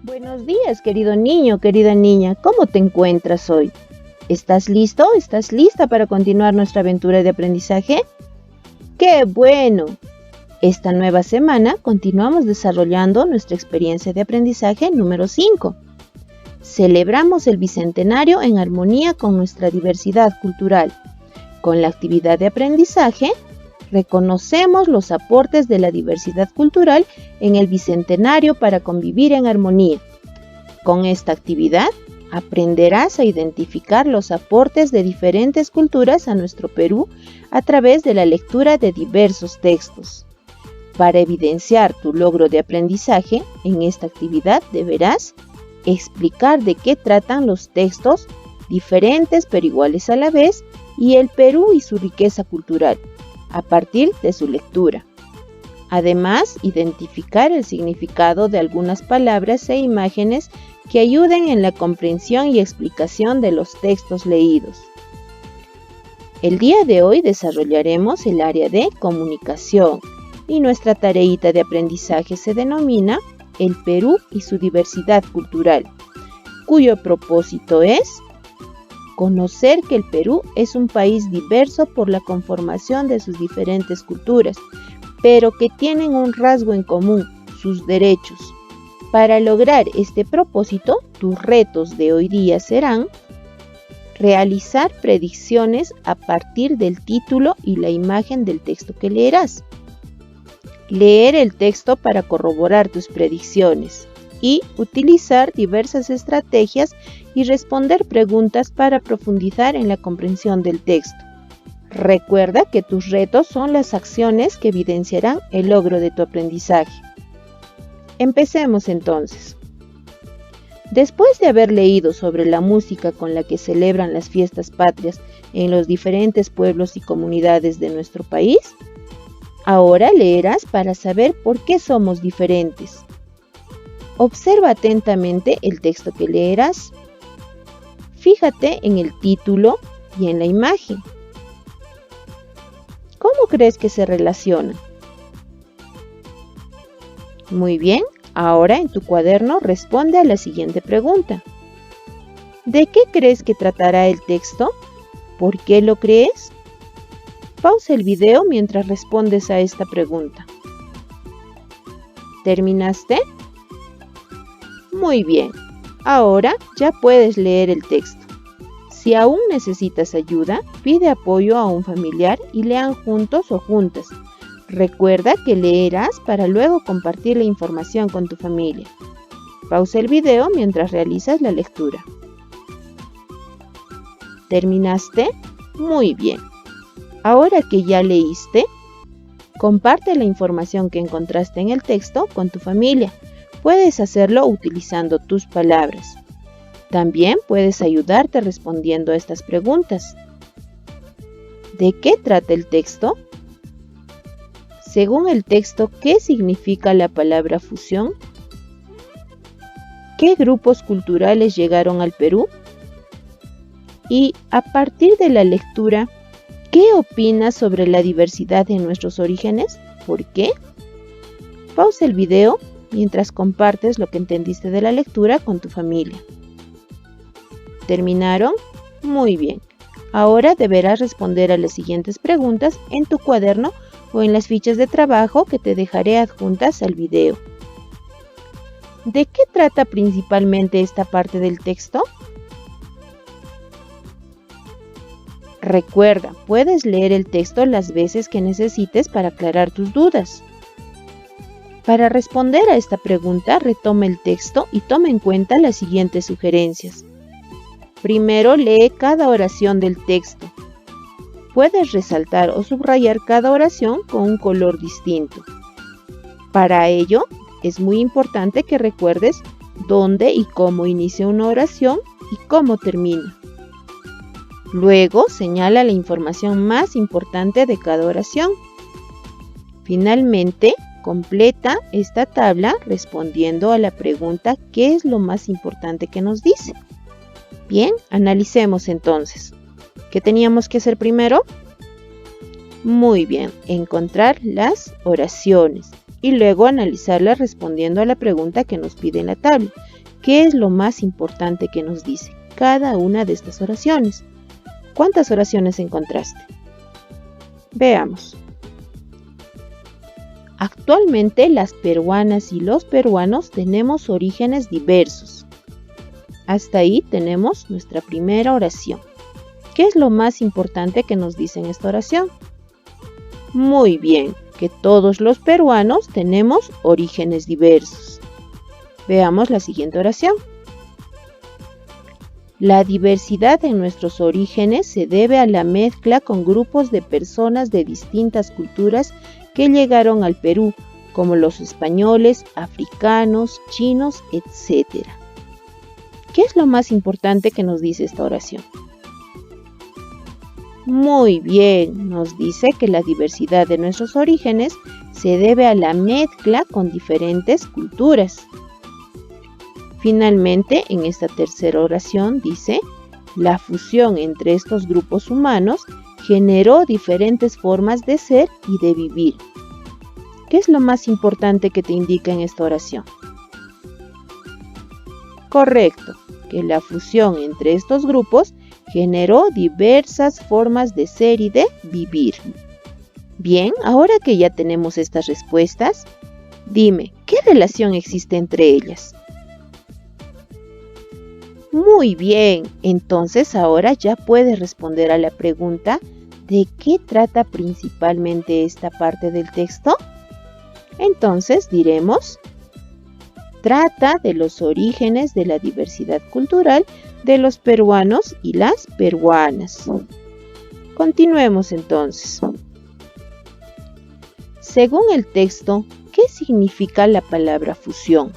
Buenos días, querido niño, querida niña. ¿Cómo te encuentras hoy? ¿Estás listo? ¿Estás lista para continuar nuestra aventura de aprendizaje? ¡Qué bueno! Esta nueva semana continuamos desarrollando nuestra experiencia de aprendizaje número 5. Celebramos el Bicentenario en armonía con nuestra diversidad cultural. Con la actividad de aprendizaje, reconocemos los aportes de la diversidad cultural en el Bicentenario para convivir en armonía. Con esta actividad, aprenderás a identificar los aportes de diferentes culturas a nuestro Perú a través de la lectura de diversos textos. Para evidenciar tu logro de aprendizaje, en esta actividad deberás explicar de qué tratan los textos, diferentes pero iguales a la vez, y el Perú y su riqueza cultural, a partir de su lectura. Además, identificar el significado de algunas palabras e imágenes que ayuden en la comprensión y explicación de los textos leídos. El día de hoy desarrollaremos el área de comunicación y nuestra tareita de aprendizaje se denomina El Perú y su diversidad cultural, cuyo propósito es conocer que el Perú es un país diverso por la conformación de sus diferentes culturas, pero que tienen un rasgo en común, sus derechos. Para lograr este propósito, tus retos de hoy día serán realizar predicciones a partir del título y la imagen del texto que leerás, leer el texto para corroborar tus predicciones y utilizar diversas estrategias y responder preguntas para profundizar en la comprensión del texto. Recuerda que tus retos son las acciones que evidenciarán el logro de tu aprendizaje. Empecemos entonces. Después de haber leído sobre la música con la que celebran las fiestas patrias en los diferentes pueblos y comunidades de nuestro país, ahora leerás para saber por qué somos diferentes. Observa atentamente el texto que leerás. Fíjate en el título y en la imagen. ¿Cómo crees que se relacionan? Muy bien, ahora en tu cuaderno responde a la siguiente pregunta. ¿De qué crees que tratará el texto? ¿Por qué lo crees? Pausa el video mientras respondes a esta pregunta. ¿Terminaste? Muy bien, ahora ya puedes leer el texto. Si aún necesitas ayuda, pide apoyo a un familiar y lean juntos o juntas. Recuerda que leerás para luego compartir la información con tu familia. Pausa el video mientras realizas la lectura. ¿Terminaste? Muy bien. Ahora que ya leíste, comparte la información que encontraste en el texto con tu familia. Puedes hacerlo utilizando tus palabras. También puedes ayudarte respondiendo a estas preguntas. ¿De qué trata el texto? Según el texto, ¿qué significa la palabra fusión? ¿Qué grupos culturales llegaron al Perú? Y a partir de la lectura, ¿qué opinas sobre la diversidad de nuestros orígenes? ¿Por qué? Pausa el video mientras compartes lo que entendiste de la lectura con tu familia. ¿Terminaron? Muy bien. Ahora deberás responder a las siguientes preguntas en tu cuaderno o en las fichas de trabajo que te dejaré adjuntas al video. ¿De qué trata principalmente esta parte del texto? Recuerda, puedes leer el texto las veces que necesites para aclarar tus dudas. Para responder a esta pregunta, retoma el texto y toma en cuenta las siguientes sugerencias. Primero, lee cada oración del texto. Puedes resaltar o subrayar cada oración con un color distinto. Para ello, es muy importante que recuerdes dónde y cómo inicia una oración y cómo termina. Luego, señala la información más importante de cada oración. Finalmente, completa esta tabla respondiendo a la pregunta ¿qué es lo más importante que nos dice? Bien, analicemos entonces. ¿Qué teníamos que hacer primero? Muy bien, encontrar las oraciones y luego analizarla respondiendo a la pregunta que nos pide en la tabla. ¿Qué es lo más importante que nos dice cada una de estas oraciones? ¿Cuántas oraciones encontraste? Veamos. Actualmente las peruanas y los peruanos tenemos orígenes diversos. Hasta ahí tenemos nuestra primera oración. ¿Qué es lo más importante que nos dice en esta oración? Muy bien, que todos los peruanos tenemos orígenes diversos. Veamos la siguiente oración. La diversidad en nuestros orígenes se debe a la mezcla con grupos de personas de distintas culturas que llegaron al Perú, como los españoles, africanos, chinos, etc. ¿Qué es lo más importante que nos dice esta oración? Muy bien, nos dice que la diversidad de nuestros orígenes se debe a la mezcla con diferentes culturas. Finalmente, en esta tercera oración dice, la fusión entre estos grupos humanos generó diferentes formas de ser y de vivir. ¿Qué es lo más importante que te indica en esta oración? Correcto, que la fusión entre estos grupos generó diversas formas de ser y de vivir. Bien, ahora que ya tenemos estas respuestas, dime, ¿qué relación existe entre ellas? Muy bien, entonces ahora ya puedes responder a la pregunta ¿de qué trata principalmente esta parte del texto? Entonces diremos, trata de los orígenes de la diversidad cultural de los peruanos y las peruanas. Continuemos entonces. Según el texto, ¿qué significa la palabra fusión?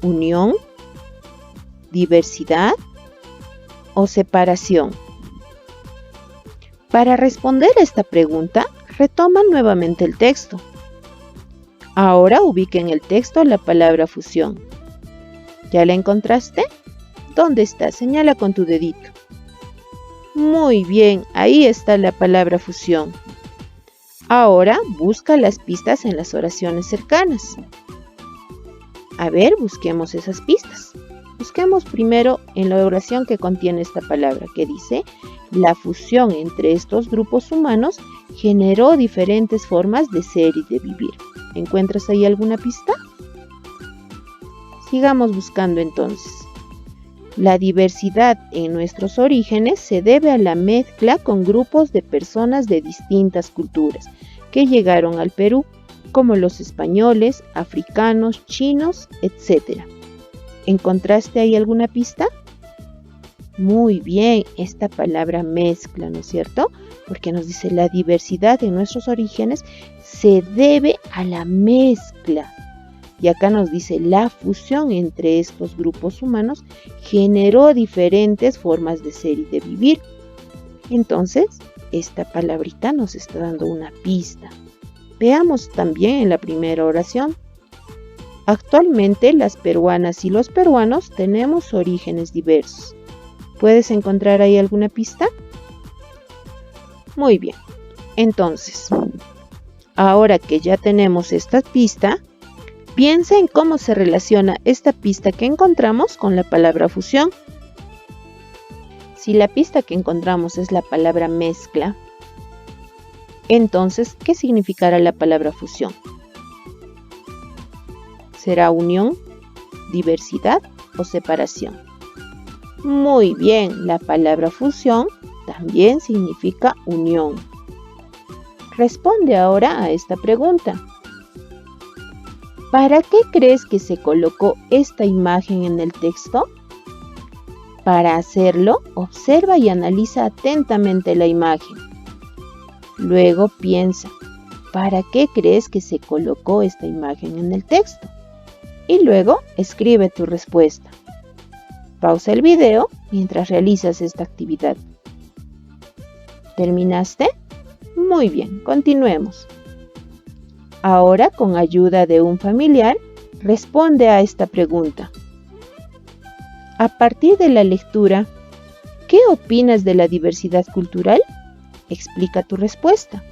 ¿Unión, diversidad o separación? Para responder a esta pregunta, retoman nuevamente el texto. Ahora ubiquen en el texto la palabra fusión. ¿Ya la encontraste? ¿Dónde está? Señala con tu dedito. Muy bien, ahí está la palabra fusión. Ahora busca las pistas en las oraciones cercanas. A ver, busquemos esas pistas. Busquemos primero en la oración que contiene esta palabra, que dice, la fusión entre estos grupos humanos generó diferentes formas de ser y de vivir. ¿Encuentras ahí alguna pista? Sigamos buscando entonces. La diversidad en nuestros orígenes se debe a la mezcla con grupos de personas de distintas culturas que llegaron al Perú, como los españoles, africanos, chinos, etc. ¿Encontraste ahí alguna pista? Muy bien, esta palabra mezcla, ¿no es cierto? Porque nos dice la diversidad de nuestros orígenes se debe a la mezcla. Y acá nos dice la fusión entre estos grupos humanos generó diferentes formas de ser y de vivir. Entonces, esta palabrita nos está dando una pista. Veamos también en la primera oración. Actualmente las peruanas y los peruanos tenemos orígenes diversos. ¿Puedes encontrar ahí alguna pista? Muy bien. Entonces, ahora que ya tenemos esta pista, piensa en cómo se relaciona esta pista que encontramos con la palabra fusión. Si la pista que encontramos es la palabra mezcla, entonces, ¿qué significará la palabra fusión? ¿Será unión, diversidad o separación? Muy bien, la palabra fusión también significa unión. Responde ahora a esta pregunta. ¿Para qué crees que se colocó esta imagen en el texto? Para hacerlo, observa y analiza atentamente la imagen. Luego piensa, ¿para qué crees que se colocó esta imagen en el texto? Y luego escribe tu respuesta. Pausa el video mientras realizas esta actividad. ¿Terminaste? Muy bien, continuemos. Ahora, con ayuda de un familiar, responde a esta pregunta. A partir de la lectura, ¿qué opinas de la diversidad cultural? Explica tu respuesta.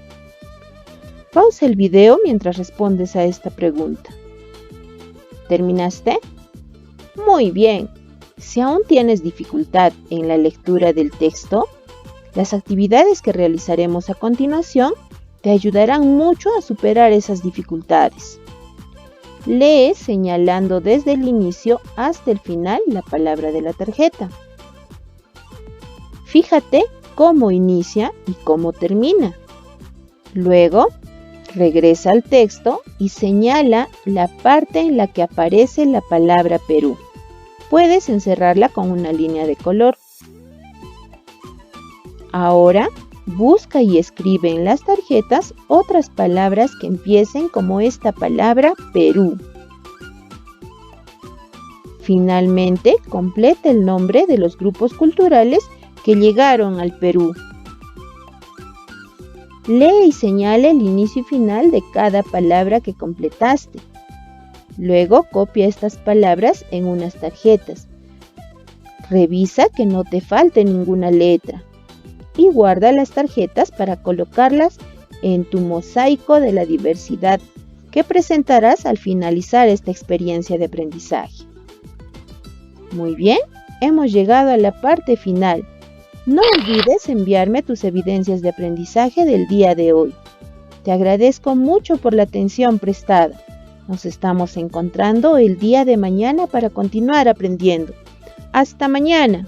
Pausa el video mientras respondes a esta pregunta. ¿Terminaste? Muy bien. Si aún tienes dificultad en la lectura del texto, las actividades que realizaremos a continuación te ayudarán mucho a superar esas dificultades. Lee señalando desde el inicio hasta el final la palabra de la tarjeta. Fíjate cómo inicia y cómo termina. Luego, regresa al texto y señala la parte en la que aparece la palabra Perú. Puedes encerrarla con una línea de color. Ahora, busca y escribe en las tarjetas otras palabras que empiecen como esta palabra Perú. Finalmente, completa el nombre de los grupos culturales que llegaron al Perú. Lee y señala el inicio y final de cada palabra que completaste. Luego copia estas palabras en unas tarjetas. Revisa que no te falte ninguna letra y guarda las tarjetas para colocarlas en tu mosaico de la diversidad que presentarás al finalizar esta experiencia de aprendizaje. Muy bien, hemos llegado a la parte final. No olvides enviarme tus evidencias de aprendizaje del día de hoy. Te agradezco mucho por la atención prestada. Nos estamos encontrando el día de mañana para continuar aprendiendo. ¡Hasta mañana!